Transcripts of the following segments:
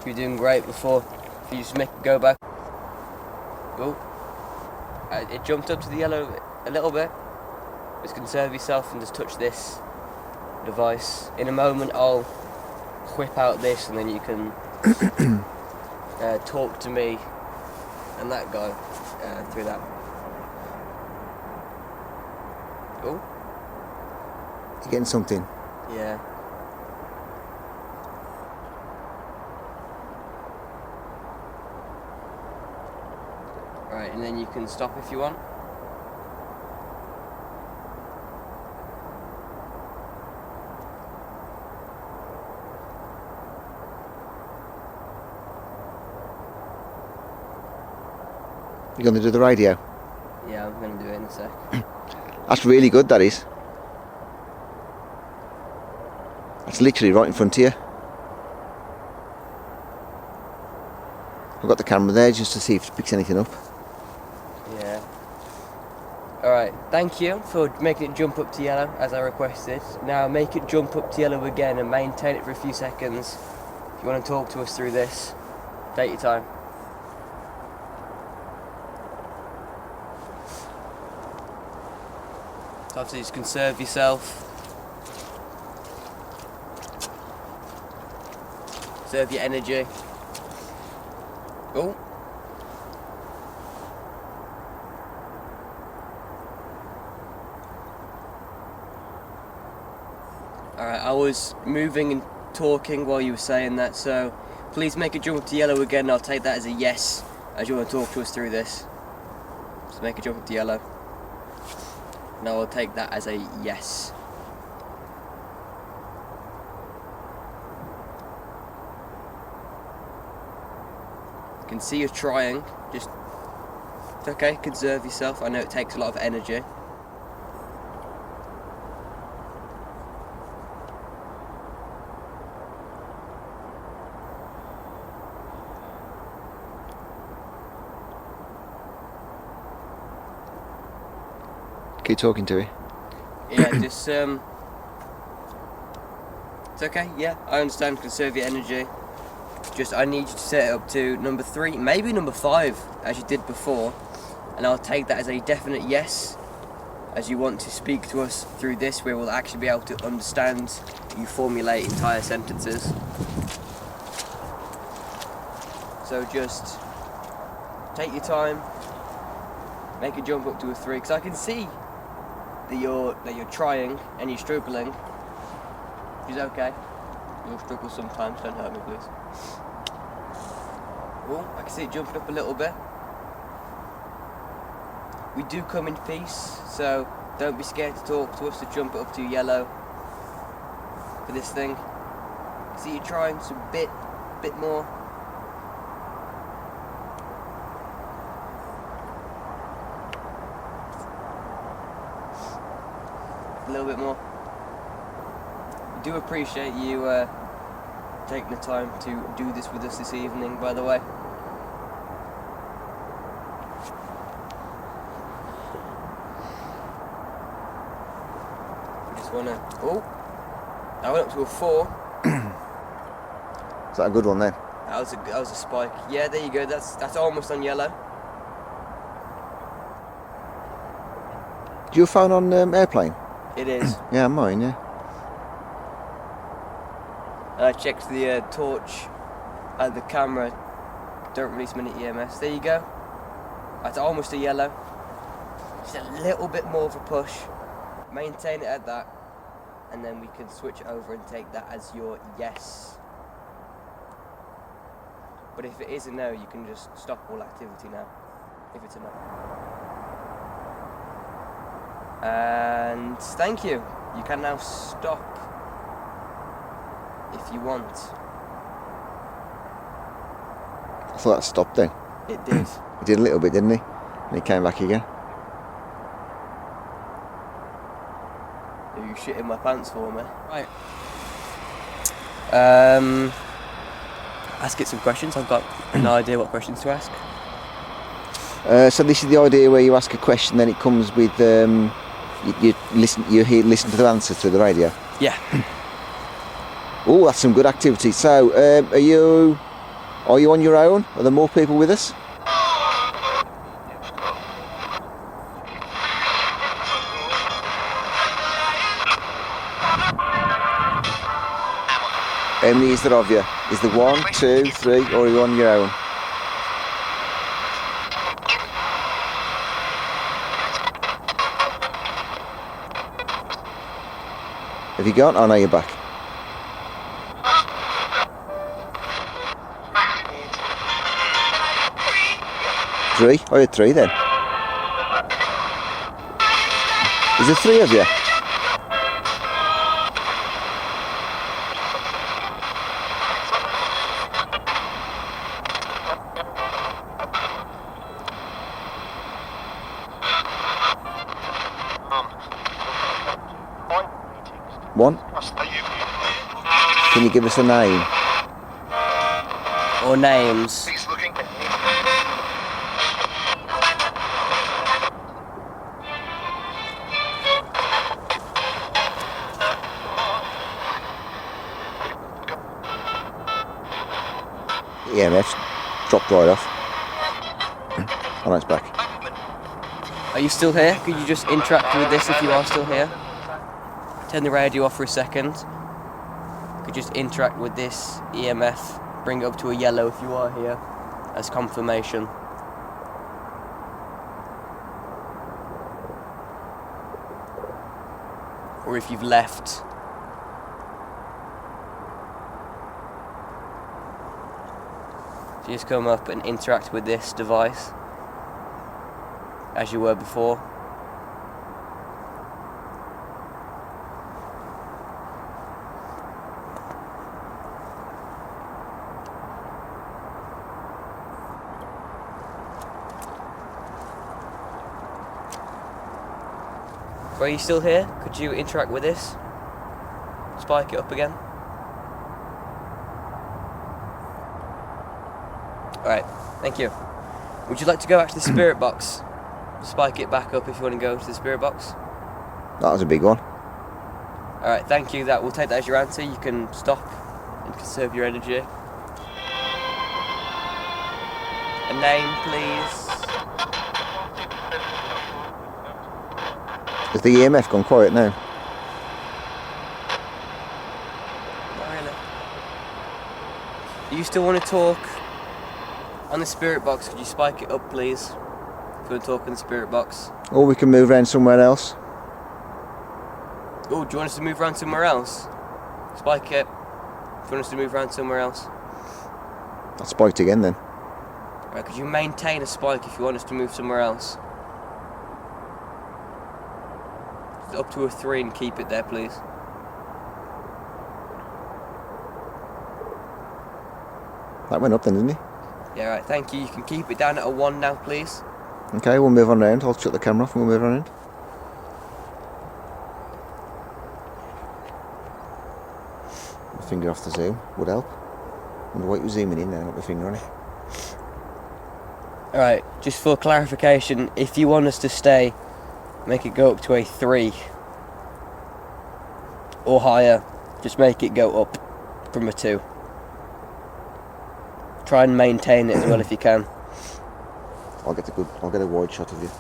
you were doing great before. If you just make it go back. Oh, it jumped up to the yellow a little bit. Just conserve yourself and just touch this device. In a moment I'll whip out this and then you can talk to me and that guy through that. Oh, you're getting something. Yeah. Right, and then you can stop if you want. You're going to do the radio? Yeah, I'm going to do it in a sec. That's really good, that is. That's literally right in front of you. I've got the camera there just to see if it picks anything up. Yeah. Alright, thank you for making it jump up to yellow as I requested. Now make it jump up to yellow again and maintain it for a few seconds. If you want to talk to us through this, take your time. So obviously just conserve yourself. Conserve your energy. Oh. Alright, I was moving and talking while you were saying that, so please make it jump up to yellow again. I'll take that as a yes, as you want to talk to us through this. So make it jump up to yellow. And I will take that as a yes. You can see you're trying, just, it's okay, conserve yourself. I know it takes a lot of energy. Keep talking to me. Yeah, just, it's okay, yeah, I understand, conserve your energy. Just, I need you to set it up to number 3, maybe number 5, as you did before, and I'll take that as a definite yes, as you want to speak to us through this, where we'll actually be able to understand you formulate entire sentences. So just take your time, make it jump up to a 3, because I can see that you're trying and you're struggling, which is okay. You'll struggle sometimes, don't hurt me please. Oh, I can see it jumping up a little bit. We do come in peace, so don't be scared to talk to us, to jump it up to yellow for this thing. See you trying some bit more. A little bit more. I do appreciate you taking the time to do this with us this evening, by the way. I just wanna. Oh, I went up to a 4. Is that a good one then? That was a spike. Yeah, there you go. That's almost on yellow. Do your phone on airplane? It is. Yeah, mine, yeah. I checked the torch and the camera. Don't release minute EMS. There you go. That's almost a yellow. Just a little bit more of a push. Maintain it at that, and then we can switch over and take that as your yes. But if it is a no, you can just stop all activity now. If it's a no. And thank you. You can now stop if you want. I thought that stopped then. It did. He did a little bit, didn't he? And he came back again. Are you shitting my pants for me? Right. Ask it some questions. I've got no idea what questions to ask. So this is the idea where you ask a question, then it comes with you listen to the answer through the radio. Yeah. Oh, that's some good activity. So, are you Are you on your own? Are there more people with us? How many is there of you? Is there 1, 2, 3, or are you on your own? Have you gone? Oh no, you're back. 3? Oh, you're 3 then. Is there 3 of you? One? Can you give us a name? Or names? EMF's dropped right off. Oh no, it's back. Are you still here? Could you just interact with this if you are still here? Turn the radio off for a second. Could just interact with this EMF. Bring it up to a yellow if you are here as confirmation. Or if you've left. So just come up and interact with this device as you were before. Are you still here? Could you interact with this? Spike it up again. Alright, thank you. Would you like to go back to the spirit box? Spike it back up if you want to go to the spirit box. That was a big one. Alright, thank you. We'll take that as your answer. You can stop and conserve your energy. A name, please. Has the EMF gone quiet now? Not really. Do you still want to talk on the spirit box? Could you spike it up, please? If you want to talk on the spirit box. Or we can move around somewhere else. Oh, do you want us to move around somewhere else? Spike it. If you want us to move around somewhere else. I spiked again then. Right, could you maintain a spike if you want us to move somewhere else? Up to a 3 and keep it there, please. That went up then, didn't it? Yeah, right, thank you. You can keep it down at a 1 now, please. Okay, we'll move on round. I'll shut the camera off and we'll move on round. My finger off the zoom would help. Wonder what you're zooming in now, not my finger on it. Alright, just for clarification, if you want us to stay, make it go up to a 3 or higher. Just make it go up from a 2. Try and maintain it as well if you can. I'll get a wide shot of you.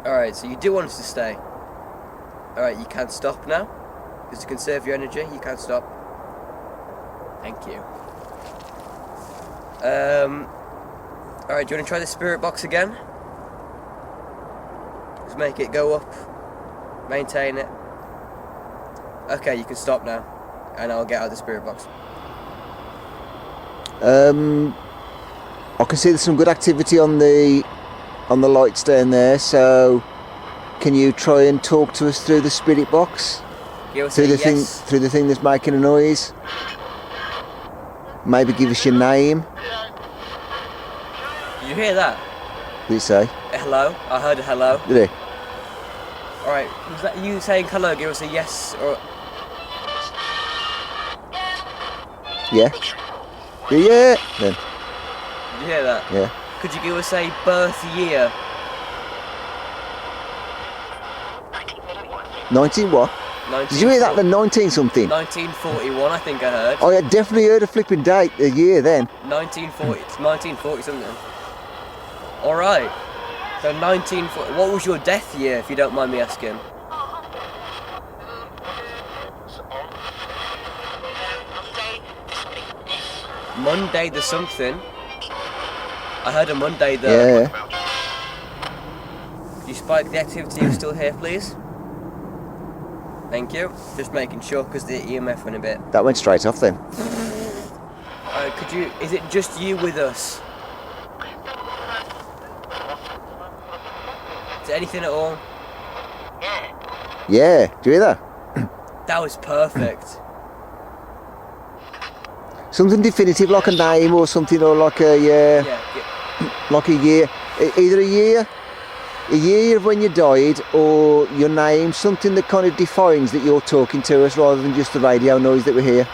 Alright, so you do want us to stay. Alright, you can stop now. Just to conserve your energy, you can stop. Thank you. Alright, do you want to try the spirit box again? Just make it go up. Maintain it. Okay, you can stop now. And I'll get out of the spirit box. I can see there's some good activity on the lights down there, so can you try and talk to us through the spirit box? Through the thing that's making a noise? Maybe give us your name. Did you hear that? What did it say? A hello? I heard a hello. Did it? Alright, was that you saying hello? Give us a yes or... Yeah? Yeah! Then. Did you hear that? Yeah. Could you give us a birth year? 19 what? 19, Did you hear that? The 19 something? 1941, I think I heard. I had definitely heard a flipping date, a year then. 1940, it's 1940 something. Alright. So 1940, what was your death year, if you don't mind me asking? Monday the something. I heard a Monday though. Yeah. You spike the activity, you're still here, please? Thank you. Just making sure, because the EMF went a bit. That went straight off then. Could you, is it just you with us? Is there anything at all? Yeah, do you hear that? That was perfect. Something definitive like a name or something, or like a, Yeah. like a year. Either a year of when you died, or your name, something that kind of defines that you're talking to us rather than just the radio noise that we hear.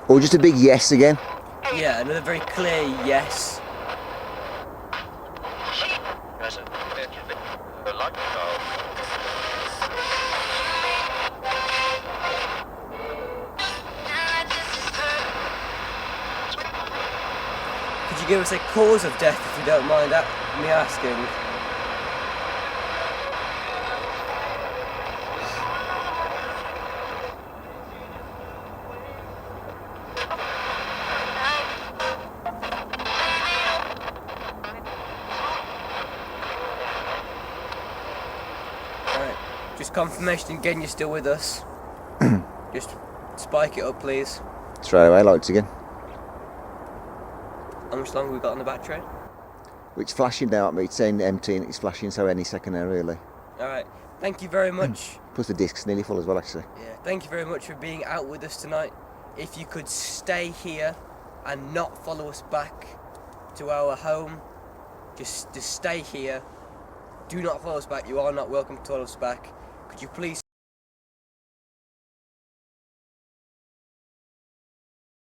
Or just a big yes again. Yeah, another very clear yes. Could you give us a cause of death, if you don't mind me asking? Alright, just confirmation again you're still with us. Just spike it up, please. Straight away, lights again. How much longer we got on the battery? It's flashing now at me, it's saying empty and it's flashing, so any second now really. Alright, thank you very much. Plus the disc's nearly full as well actually. Yeah, thank you very much for being out with us tonight. If you could stay here and not follow us back to our home, just stay here. Do not follow us back. You are not welcome to follow us back. Could you please